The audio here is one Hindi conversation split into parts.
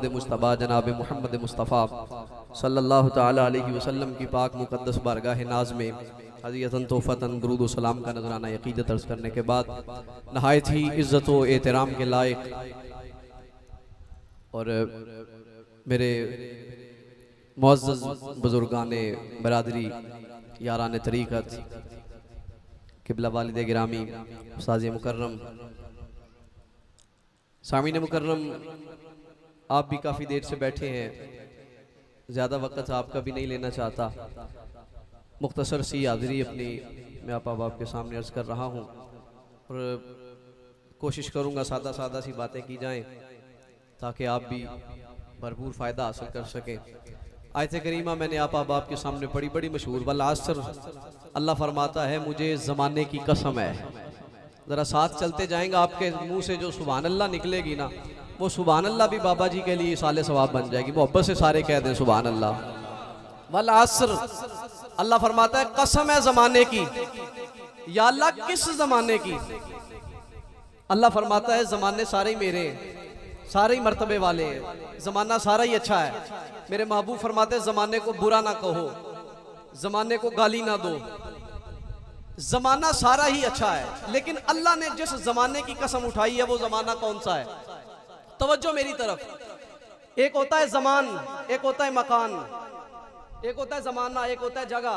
मुस्तफ़ा जनाब मोहम्मद मुस्तफ़ा सल्लल्लाहु ताला अलैहि वसल्लम की पाक मुक़द्दस बारगाह नाज में हज़ीयतन तोहफ़तन दुरूद व सलाम का नजराना यक़ीदत अर्ज़ करने के बाद नहायत ही इज़्ज़त व एहतराम के लायक और मेरे मुअज़्ज़ज़ बुज़ुर्गाने बरादरी यारान तरीक़त क़िबला वालिद गिरामी उस्ताज़ मुकर्रम सामीन मुकर्रम, आप भी काफ़ी देर से बैठे हैं, ज़्यादा वक़्त आपका भी नहीं लेना चाहता। मुख्तसर सी हाज़िरी अपनी मैं आप के सामने अर्ज़ कर रहा हूँ और कोशिश करूँगा सादा सादा सी बातें की जाएं ताकि आप भी भरपूर फ़ायदा हासिल कर सकें। आयत करीमा मैंने आप के सामने पढ़ी, बड़ी मशहूर, वल असर। अल्लाह फरमाता है मुझे ज़माने की कसम है। ज़रा साथ चलते जाएंगे, आपके मुंह से जो सुभान अल्लाह निकलेगी ना, वो सुभान अल्लाह भी बाबा जी के लिए साले सवाब बन जाएगी। मोहब्बत से सारे कह दें सुभान अल्लाह। वल असर, अल्लाह फरमाता है कसम है ज़माने की। या अल्लाह किस ज़माने की? अल्लाह फरमाता है ज़माने सारे ही मेरे हैं, सारे ही मर्तबे वाले हैं, ज़माना सारा ही अच्छा है। मेरे महबूब फरमाते हैं ज़माने को बुरा ना कहो, ज़माने को गाली ना दो, ज़माना सारा ही अच्छा है। लेकिन अल्लाह ने जिस ज़माने की कसम उठाई है वो ज़माना कौन सा है? तवज्जो मेरी तरफ। एक होता है ज़मान, एक होता है मकान, एक होता है ज़माना, एक होता है जगह।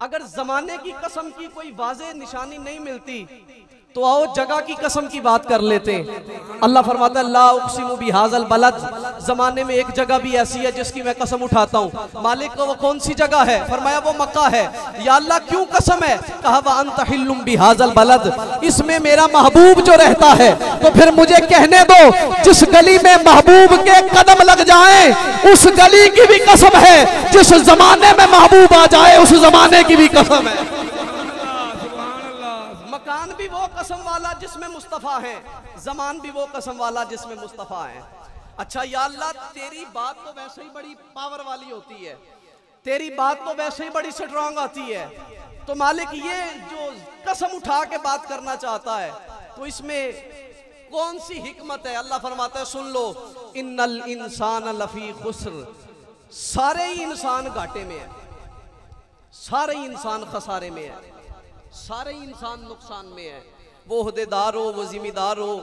अगर ज़माने की कसम की कोई वाज़ेह निशानी नहीं मिलती तो आओ जगह की कसम की बात कर लेते हैं। अल्लाह फरमाता है ला उक़सिमु बिहाज़ल बलद, ज़माने में एक जगह भी ऐसी है जिसकी मैं कसम उठाता हूँ। मालिक को वो कौन सी जगह है? फरमाया वो मक्का है। या अल्लाह क्यों कसम है? कहा व अंत हिल्लुम बिहाज़ल बलद, इसमें मेरा महबूब जो रहता है। तो फिर मुझे कहने दो, जिस गली में महबूब के कदम लग जाए उस गली की भी कसम है, जिस जमाने में महबूब आ जाए उस जमाने की भी कसम है। मकान भी वो कसम वाला जिसमें मुस्तफ़ा है, ज़मान भी वो कसम वाला जिसमें मुस्तफ़ा है। अच्छा या अल्लाह तेरी बात तो वैसे ही बड़ी पावर वाली होती है, तेरी बात तो वैसे ही बड़ी स्ट्रांग आती है, तो मालिक ये जो कसम उठा के बात करना चाहता है तो इसमें कौन सी हिकमत है? अल्लाह फरमाता है सुन लो, इन्नल इंसान लफी खुस्र, सारे ही इंसान घाटे में है, सारे ही इंसान खसारे में है, सारे ही इंसान नुकसान में है। वो ओहदेदार हो, वो जिम्मेदार हो,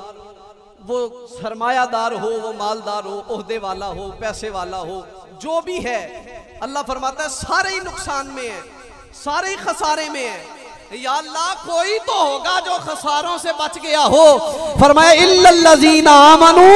वो सरमायादार हो, वो मालदार हो, ओहदे वाला हो, पैसे वाला हो, जो भी है, अल्लाह फरमाता है सारे ही नुकसान में है, सारे ही खसारे में है। या अल्लाह कोई तो होगा जो खसारों से बच गया हो। फरमाया इल्लल्लज़ीना आमनू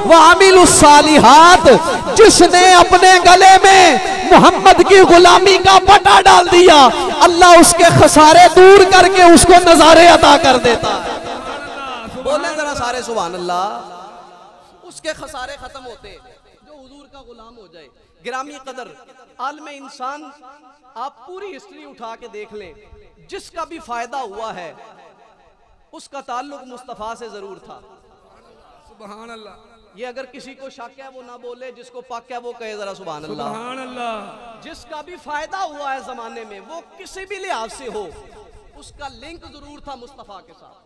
व अमिलुस सालिहात, जिसने अपने गले में मोहम्मद की गुलामी का पटा डाल दिया, अल्लाह उसके खसारे दूर करके उसको नजारे अता कर देता है। बोले जरा सारे सुभान अल्लाह। उसके खसारे खत्म होते जो हुजूर का गुलाम हो जाए। गिरामी कदर आलम इंसान, आप पूरी हिस्ट्री उठा के देख लें, जिसका भी फायदा हुआ है उसका ताल्लुक मुस्तफ़ा से जरूर था। सुभान अल्लाह। ये अगर किसी को शक है वो ना बोले, जिसको पक है वो कहे जरा सुभान अल्लाह। सुभान अल्लाह। जिसका भी फायदा हुआ है जमाने में, वो किसी भी लिहाज से हो, उसका लिंक जरूर था मुस्तफ़ा के साथ,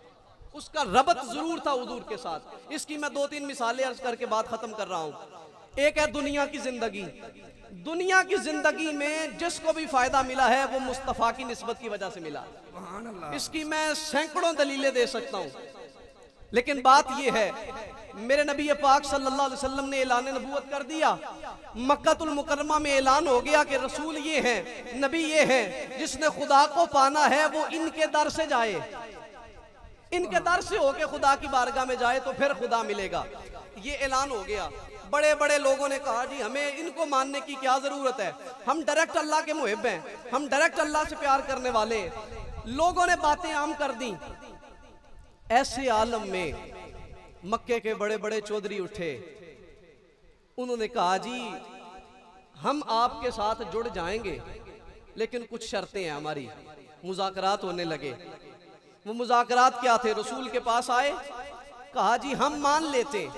उसका रबत जरूर था हुजूर के साथ। इसकी मैं 2-3 मिसालें अर्ज करके बात खत्म कर रहा हूं। एक है दुनिया की जिंदगी। दुनिया की जिंदगी में जिसको भी फायदा मिला है वो मुस्तफ़ा की निस्बत की वजह से मिला। इसकी मैं सैकड़ों दलीलें दे सकता हूं, लेकिन बात यह है, मेरे नबी पाक सल्लल्लाहु अलैहि वसल्लम ने ऐलान नबूवत कर दिया। मक्कातुल मुकर्रमा में ऐलान हो गया कि रसूल ये हैं, नबी ये हैं, जिसने खुदा को पाना है वो इनके दर से जाए, इनके दर से होके खुदा की बारगाह में जाए तो फिर खुदा मिलेगा। ये ऐलान हो गया। बड़े बड़े लोगों ने कहा जी हमें इनको मानने की क्या जरूरत है, हम डायरेक्ट अल्लाह के मुहिब हैं, हम डायरेक्ट अल्लाह से प्यार करने वाले हैं। लोगों ने बातें आम कर दी। ऐसे आलम में मक्के के बड़े बड़े चौधरी उठे, उन्होंने कहा जी हम आपके साथ जुड़ जाएंगे लेकिन कुछ शर्तें हैं हमारी। मुज़ाकरात होने लगे। वो मुज़ाकरात क्या थे? रसूल के पास आए, कहा जी हम मान लेते,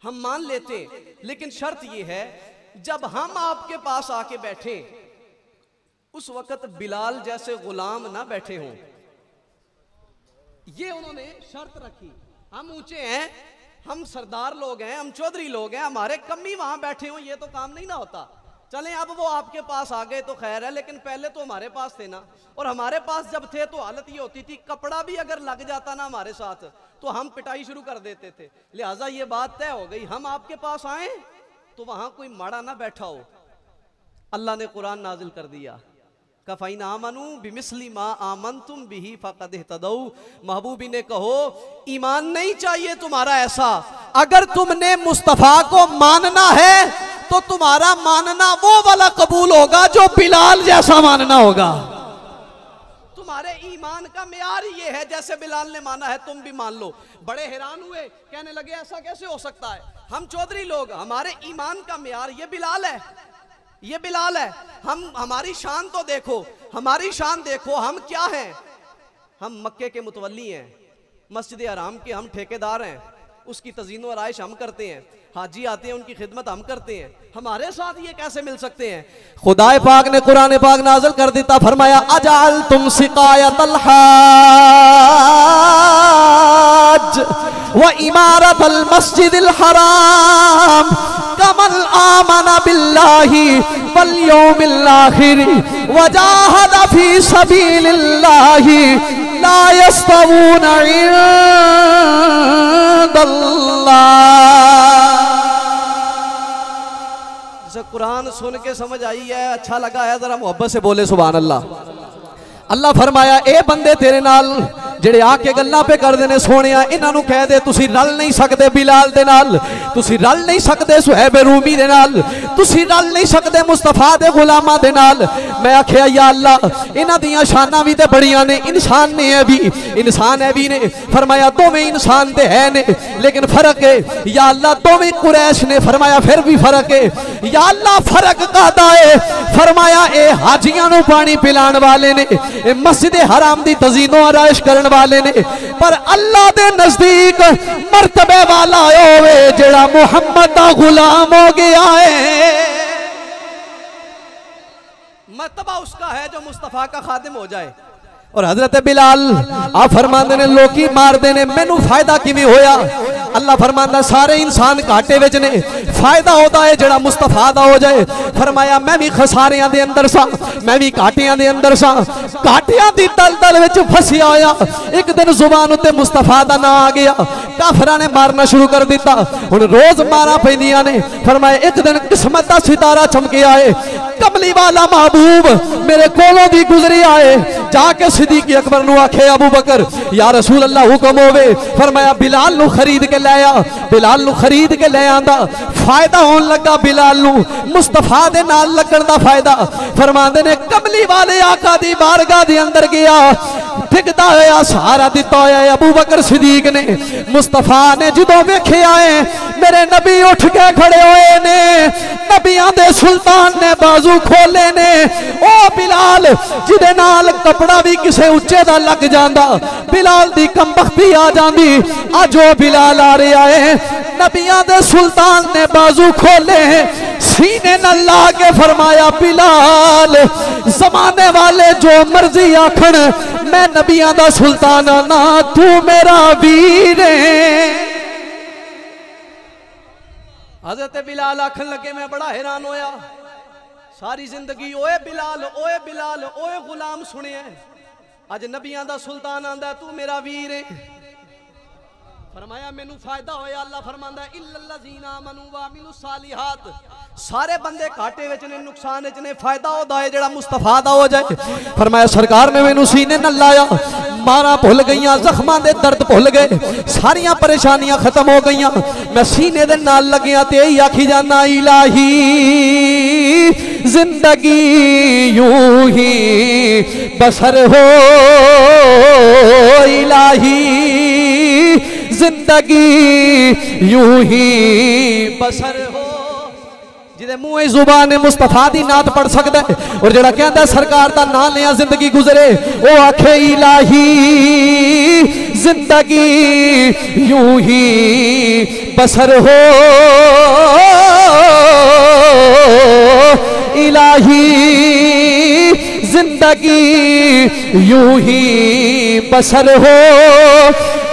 हम मान लेते, लेकिन शर्त यह है जब हम आपके पास आके बैठे उस वक्त बिलाल जैसे गुलाम ना बैठे हों। ये उन्होंने शर्त रखी। हम ऊंचे हैं हम सरदार लोग हैं, हम चौधरी लोग हैं, हमारे कमी वहां बैठे हो, ये तो काम नहीं ना होता। चलें अब वो आपके पास आ गए तो खैर है, लेकिन पहले तो हमारे पास थे ना। और हमारे पास जब थे तो हालत ये होती थी, कपड़ा भी अगर लग जाता ना हमारे साथ तो हम पिटाई शुरू कर देते थे। लिहाजा ये बात तय हो गई, हम आपके पास आए तो वहां कोई माड़ा ना बैठा हो। अल्लाह ने कुरान नाजिल कर दिया, कफ़ाइन आमनू बिमिस्ली मा आमनतुम बिही फ़क़द इहतदौ। महबूबी ने कहो ईमान नहीं चाहिए तुम्हारा ऐसा, अगर तुमने मुस्तफ़ा को मानना है तो तुम्हारा मानना वो वाला कबूल होगा जो बिलाल जैसा मानना होगा। तुम्हारे ईमान का मेयार ये है, जैसे बिलाल ने माना है तुम भी मान लो। बड़े हैरान हुए, कहने लगे ऐसा कैसे हो सकता है, हम चौधरी लोग, हमारे ईमान का मेयार ये बिलाल है, ये बिलाल है। हम हमारी शान तो देखो, हमारी शान देखो, हम क्या हैं, हम मक्के के मुतवल्ली हैं, मस्जिद हराम के हम ठेकेदार हैं, उसकी तज़ीन व आराइश हम करते हैं, हाजी आते हैं उनकी खिदमत हम करते हैं, हमारे साथ ये कैसे मिल सकते हैं। खुदाए पाक ने कुरान पाक नाज़िल कर देता, फरमाया अजअल तुम सिकायतल हाज व इमारतल मस्जिदिल हराम कमल आमना बिल्लाहि वल यौमिल आखिर व जाहद फी सबीलिल्लाहि ला यस्तवूना इंदल्लाह। जैसे कुरान सुन के समझ आई है, अच्छा लगा है, जरा मोहब्बत से बोले सुभान अल्लाह। अल्लाह फरमाया ए बंदे तेरे नाल जेड़े आके गल्लां पे करदे ने सोहणिया, इन्हां नूं कह दे तुसी रल नहीं सकदे बिलाल दे नाल, तुसी रल नहीं सकदे सुहैब रूमी दे नाल, तुसी रल नहीं सकदे मुस्तफा दे गुलामां दे नाल। मैं आखिया या अल्लाह इन्हां दियां शानां भी ते बड़ियां ने, इंसान ने है भी, इंसान है भी ने। फरमाया दोवें इंसान ते है ने, लेकिन फर्क है या अल्लाह दोवें कुरैश ने। फरमाया फिर भी फर्क है या अल्लाह, फर्क कादा है। फरमाया ए हाजियां नूं पानी पिलाण वाले ने, ए मस्जिद हराम दी तज़ीनो आराइश करन वाले ने, पर अल्लाह दे नजदीक मर्तबे वाला होवे जेड़ा मुहम्मद दा गुलाम हो गया है। मर्तबा उसका है जो मुस्तफा का खादिम हो जाए। और हजरत बिलाल आप फरमांदे ने लोकी मारदे ने, मैनू फायदा किवें होया। अल्लाह फरमांदा सारे इंसान घाटे विच ने, फायदा होता है जेड़ा मुस्तफा दा हो जाए। फरमाया मैं भी खसारियां दे अंदर सा, मैं भी घाटियां दे अंदर सा, घाटियां दी दलदल विच फसिया होया। एक दिन जुबान उत्ते मुस्तफा दा नाम आ गया, काफिरां ने मारना शुरू कर दिता। हुण रोज मारा पैंदियां ने। फरमाया एक दिन किस्मत दा सितारा चमके आए, कमली वाला महबूब मेरे कोलों दी गुजरी आए। जाके सिद्दीक़ अकबर नूं आखे अबू बकर या रसूल अल्लाह हुक्म होवे। फरमाया बिलाल नूं खरीद के ले आ, बिलाल नूं खरीद के ले आंदा। फायदा होने लगा बिलाल नूं, मुस्तफा दे नाल लगण दा फायदा। फरमांदे ने कमली वाले आका दी बारगाह दे अंदर गया, ठिकदा होया सहारा दिता होया अबू बकर सिद्दीक ने। मुस्तफा ने जदों वेखिया है मेरे नबी उठ के खड़े होए ने, नबियां दे सुल्तान ने बाजू खोले ने। ओ बिलाल जिदे नाल कपड़ा भी किसे उच्चे दा लग जांदा, बिलाल दी कमबख्ती आ जांदी। अज ओ बिलाल आ रहा है, नबियां दे सुल्तान ने बाजू खोले, सीने न ला के फरमाया बिलाल जमाने वाले जो मर्जी आखन, मैं नबियां दा सुल्तान ना, तू मेरा वीर है। हजरत बिलाल आखन लगे मैं बड़ा हैरान होया, सारी जिंदगी ओए बिलाल ओए बिलाल ओए गुलाम सुने, अज नबियां दा सुल्तान आंदा तू मेरा वीर है। फरमाया मैनू फायदा होया। अल्लाह फरमांदा इल्लल्लज़ीना आमनू व अमिलुस सालिहात, सारे बंदे घाटे विच ने, नुकसान विच ने, फायदा होदा है जेड़ा मुस्तफा दा हो जाए। फरमाया सरकार ने मैनू सीने न लाया, मारा भुल गईयां, जख्मां दे दर्द भुल गए, सारियां परेशानियां खत्म हो गईयां। मैं सीने दे नाल लगिया ते यही आखी जाना इलाही जिंदगी यूं ही बसर हो, इलाही जिंदगी यूं ही बसर हो। जिदे मुंह जुबान मुस्तफा दी नात पढ़ सकता है और जेड़ा कहता सरकार दा नाम लिया जिंदगी गुजरे, वो आखे इलाही जिंदगी यूं ही बसर हो, इलाही जिंदगी यूं ही बसर हो,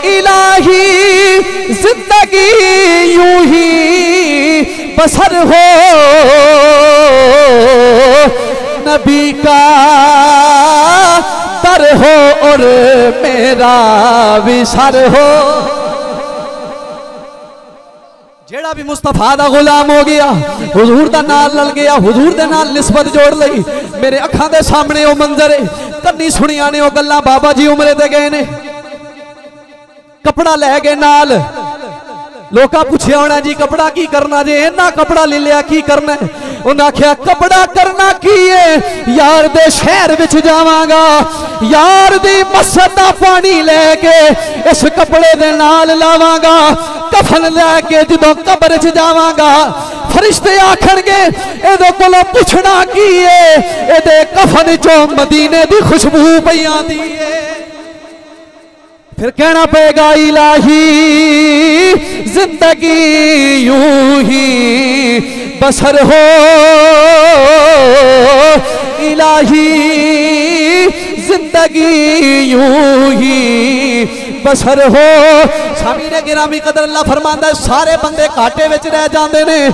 इलाही जिंदगी यूं ही बसर हो, नबी का दर हो और मेरा विसर हो। जेड़ा भी मुस्तफा दा गुलाम हो गया, हुजूर दा नाल लल गया, हुजूर दे नाल निस्बत जोड़ लई। मेरे अखां दे सामने ओ मंजर है, कन्नी सुनिया ने ओ गल्लां। बाबा जी उमरे ते गए ने, कपड़ा लै गए नाल। लोका पूछे होना जी कपड़ा की करना जे, इन्ना कपड़ा ले लिया की करना? उन्हें आख्या कपड़ा करना की है, यार दे शहर विच जावांगा, यार दी मस्जिद दा पानी लेके इस कपड़े दे नाल लावांगा, कफन लेके जदों कब्र च जावांगा फरिश्ते आखणगे इहदे कोलों पुछना की है, इहदे कफन चों मदीने दी खुशबू पई आंदी है। फिर कहना पेगा इलाही जिंदगी यूं ही बसर हो, इलाही जिंदगी यूं ही बसर हो। सामी ने गिरामी कदर अल्लाह फरमांदा है, सारे बंदे घाटे विच रह जांदे ने,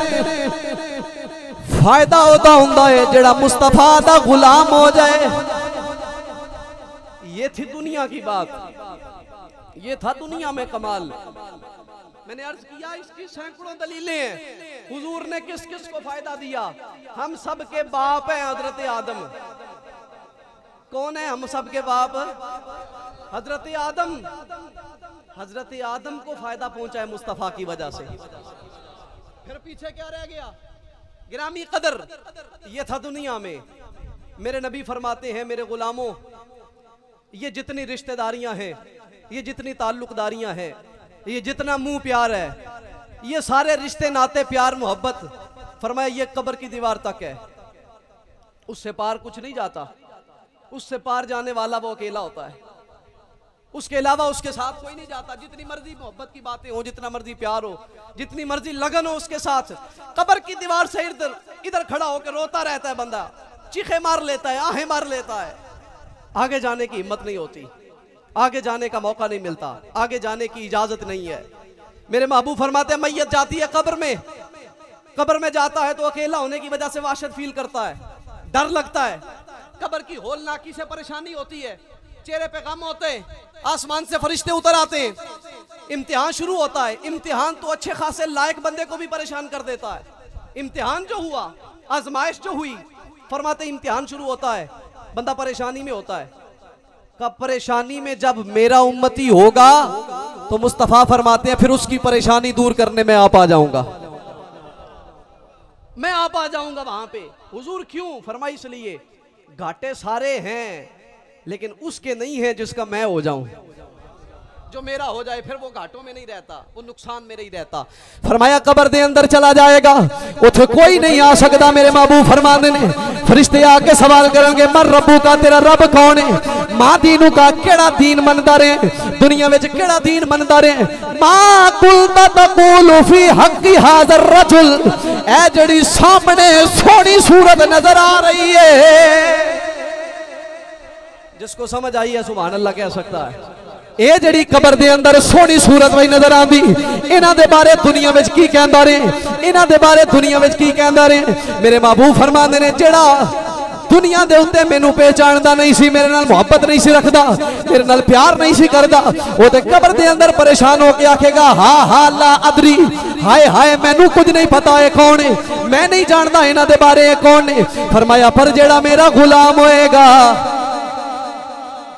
फायदा होता हुंदा है जेड़ा मुस्तफा दा गुलाम हो जाए। ये थी दुनिया की बात, ये था दुनिया में कमाल। मैंने अर्ज किया इसकी सैकड़ों दलीलें हैं। हुजूर ने किस किस को फायदा दिया? हम सब के बाप हैं हजरत आदम। कौन है हम सब के बाप? हजरत आदम। हजरत आदम को फायदा पहुंचा है मुस्तफा की वजह से। फिर पीछे क्या रह गया? गिरामी कदर। ये था दुनिया में। मेरे नबी फरमाते हैं, मेरे गुलामों, ये जितनी रिश्तेदारियां हैं, ये जितनी ताल्लुकदारियां हैं, ये जितना मुंह प्यार है, ये सारे रिश्ते नाते प्यार मोहब्बत, फरमाया ये कब्र की दीवार तक है, उससे पार कुछ नहीं जाता। उससे पार जाने वाला वो अकेला होता है, उसके अलावा उसके साथ कोई नहीं जाता। जितनी मर्जी मोहब्बत की बातें हो, जितना मर्जी प्यार हो, जितनी मर्जी लगन हो उसके साथ, कब्र की दीवार से इधर खड़ा होकर रोता रहता है बंदा, चीखे मार लेता है, आहें मार लेता है। आगे जाने की हिम्मत नहीं होती, आगे जाने का मौका नहीं मिलता, आगे जाने की इजाजत नहीं है। मेरे महबूब फरमाते हैं, मैयत जाती है कब्र में जाता है तो अकेला होने की वजह से वहशत फील करता है, डर लगता है। कब्र की होलनाकी से परेशानी होती है, चेहरे पे गम होते हैं, आसमान से फरिश्ते उतर आते हैं, इम्तिहान शुरू होता है। इम्तिहान तो अच्छे खासे लायक बंदे को भी परेशान कर देता है। इम्तिहान जो हुआ, आजमाइश जो हुई, फरमाते इम्तिहान शुरू होता है, बंदा परेशानी में होता है। कब? परेशानी में जब मेरा उम्मती होगा तो मुस्तफा फरमाते हैं फिर उसकी परेशानी दूर करने में आप आ जाऊंगा, मैं आप आ जाऊंगा वहां पे। हुजूर क्यों? फरमाई इसलिए घाटे सारे हैं लेकिन उसके नहीं है जिसका मैं हो जाऊं। जो मेरा हो जाए फिर वो घाटों में नहीं रहता, वो नुकसान में नहीं रहता। फरमाया कब्र दे अंदर चला जाएगा, उठे कोई नहीं आ सकता। मेरे महबूब फरमाने ने, फरिश्ते आके सवाल करेंगे, मर रब्बू का, तेरा रब कौन है? मां दीनू का, केड़ा दीन मनदा रहे दुनिया में, केड़ा दीन मनदा रहे? मां कुल तकूलु फी हक्की हाज़र रजुल, ए जड़ी सामने सोहनी सूरत नजर आ रही है, जिसको समझ आई है सुभान अल्लाह कह सकता है। ये जड़ी कब्र दे अंदर सोहनी सूरत वही नजर आंदी, इन्हां दे बारे दुनिया में की कहंदा रहे, इन्हां दे बारे दुनिया में की कहंदा रहे? मेरे महबूब फरमांदे ने, जेड़ा दुनिया दे उत्ते मैनू पहचानदा नहीं सी, मेरे नाल मोहब्बत नहीं सी रखदा, मेरे नाल प्यार नहीं सी करदा, वो ते कब्र दे अंदर परेशान होके आखेगा, हा हा ला अदरी, हाय हाय मैनू कुछ नहीं पता है कौन है, मैं नहीं जानदा इन्हां दे बारे कौन है। फरमाया पर जेड़ा मेरा गुलाम होएगा,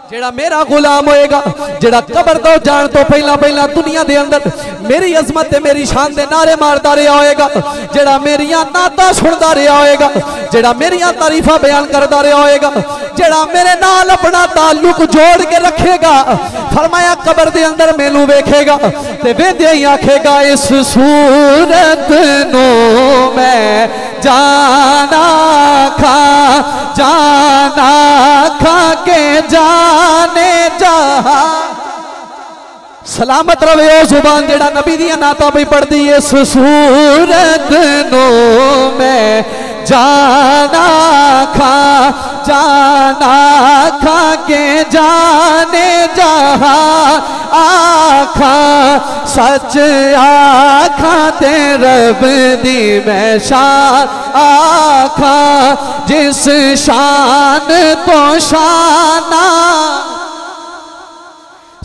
जेड़ा मेरा गुलाम होएगा, जेड़ा कब्र तो जान तो पहला दुनिया दे अंदर मेरी अजमत ते मेरी शान दे नारे मारदा रहा होएगा, जेड़ा मेरियां नाता सुनदा रहा होएगा, जेड़ा मेरियां तारीफां बयान करदा रहा होएगा, जेड़ा मेरे नाल अपना ताल्लुक जोड़ के रखेगा, फरमाया कब्र दे अंदर मैनू वेखेगा ते वेंदे ही आखेगा, इस सूरत नो मैं जाना खा के जाने जहा। सलामत रवे ओ जुबान जेड़ा नबी दियां नातां भी पढ़दी, इस सूरत नो मैं जाना खा के जाने जहां आखा सच आखा ते रब दी मैं शान आखा जिस शान तो शाना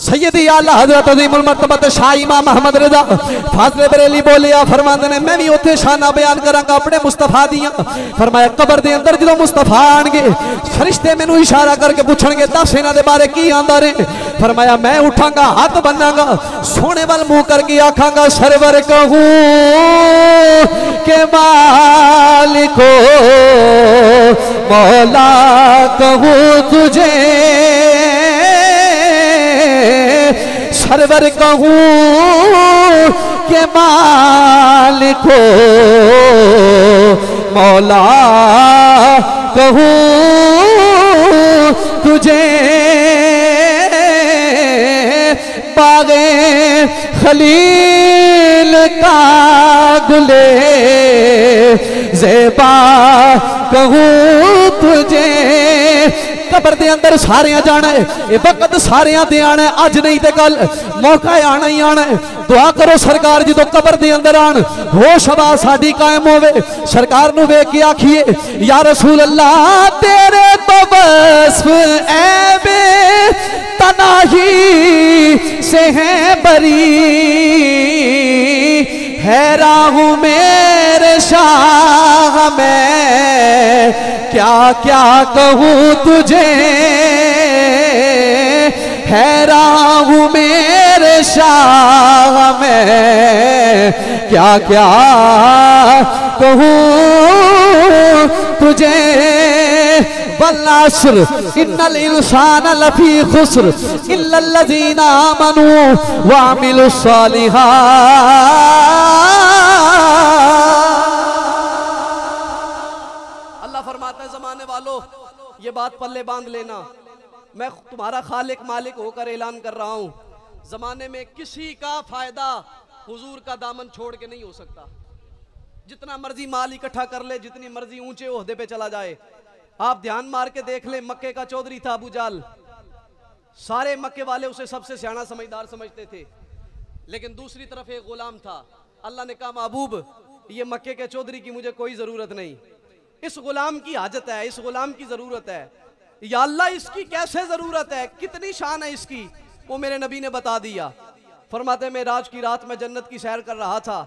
सैयदी आला हजरत अज़ीमुल मर्तबत शाह इमाम अहमद रज़ा फाज़िल बरेली बोलिया फरमाते ने मैं भी उत्थे शाना बयान करांगा अपने मुस्तफा दियां। फरमाया कबर दे अंदर जो मुस्तफा आणगे फरिश्ते मैनू इशारा करके पूछणगे दस इन्हां दे बारे की आंदा रे। फरमाया मैं उठांगा हाथ बन्नांगा सोने वाल मुंह करके आखांगा सरवर कहूं के मालिको मौला कहूं तुझे सरवर कहूं के मालिको मौला कहूं तुझे बागे खलील का गुले ज़ेबा कहूं तुझे। कबर दे अंदर सारे जाना है ये वक्त सारे दे आना है अज नहीं तो कल मौका आना ही आना है। दुआ करो सरकार जो कबर दे अंदर आन होश आवाज साडी कायम होवे सरकार नू वेख के आखिए या रसूल अल्लाह तेरे तो वस्फ ऐबे तनाही से है बरी हैरान हूं मेरे शाह मैं क्या क्या कहूं तुझे हैरान हूं मेरे शाह मैं क्या क्या कहूं तुझे। वल्लास्र इन्नल इंसान लफी खुस्र इल्लल्लज़ीना आमनू व अमिलुस सालिहात। अल्लाह फरमाता है ज़माने वालों ये बात पल्ले बांध लेना मैं तुम्हारा खालिक मालिक होकर ऐलान कर रहा हूं जमाने में किसी का फायदा हुजूर का दामन छोड़ के नहीं हो सकता। जितना मर्जी माल इकट्ठा कर ले जितनी मर्जी ऊंचे ओहदे पे चला जाए आप ध्यान मार के देख ले मक्के का चौधरी था अबू जाल सारे मक्के वाले उसे सबसे सियाना समझदार समझते थे लेकिन दूसरी तरफ एक गुलाम था। अल्लाह ने कहा महबूब ये मक्के के चौधरी की मुझे कोई जरूरत नहीं इस गुलाम की हाजत है इस गुलाम की जरूरत है। या अल्लाह इसकी कैसे जरूरत है कितनी शान है इसकी वो मेरे नबी ने बता दिया। फरमाते मैं राज की रात में जन्नत की सैर कर रहा था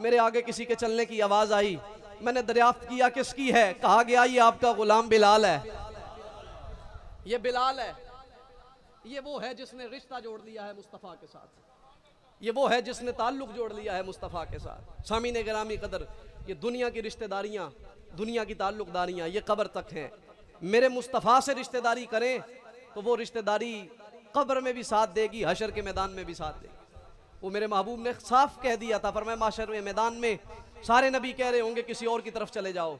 मेरे आगे किसी के चलने की आवाज आई मैंने दरियाफ्त किया किसकी है कहा गया ये आपका गुलाम बिलाल है। ये बिलाल है ये वो है जिसने रिश्ता जोड़ लिया है मुस्तफ़ा के साथ ये वो है जिसने ताल्लुक जोड़ लिया है मुस्तफ़ा के साथ। सामीने गिरामी कदर ये दुनिया की रिश्तेदारियां दुनिया की ताल्लुकदारियां ये कब्र तक हैं। मेरे मुस्तफ़ा से रिश्तेदारी करें तो वो रिश्तेदारी कब्र में भी साथ देगी हशर के मैदान में भी साथ देगी। वो मेरे महबूब ने साफ कह दिया था फरमाया माशर में मैदान में सारे नबी कह रहे होंगे किसी और की तरफ चले जाओ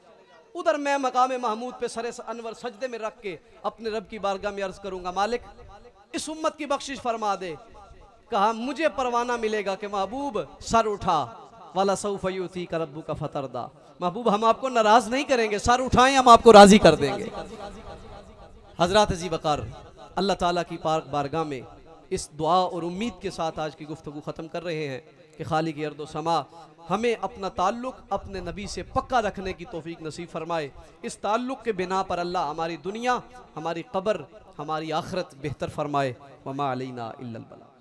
उधर मैं मकाम महमूद पे सरे अनवर सजदे में रख के अपने रब की बारगाह में अर्ज करूंगा मालिक इस उम्मत की बख्शिश फरमा दे। कहा मुझे परवाना मिलेगा कि महबूब सर उठा वाला सौफ युती का रब्बु का फतरदा महबूब हम आपको नाराज नहीं करेंगे सर उठाएं हम आपको राजी कर देंगे। हजरत जी वकार अल्लाह ताला की पाक बारगाह में इस दुआ और उम्मीद के साथ आज की गुफ्तगू ख़त्म कर रहे हैं कि खालिक अर्दो समा हमें अपना ताल्लुक़ अपने नबी से पक्का रखने की तौफीक नसीब फरमाए। इस ताल्लुक़ के बिना पर अल्लाह हमारी दुनिया हमारी कब्र हमारी आखिरत बेहतर फरमाए। वमा अलैना इल्लल बलाग।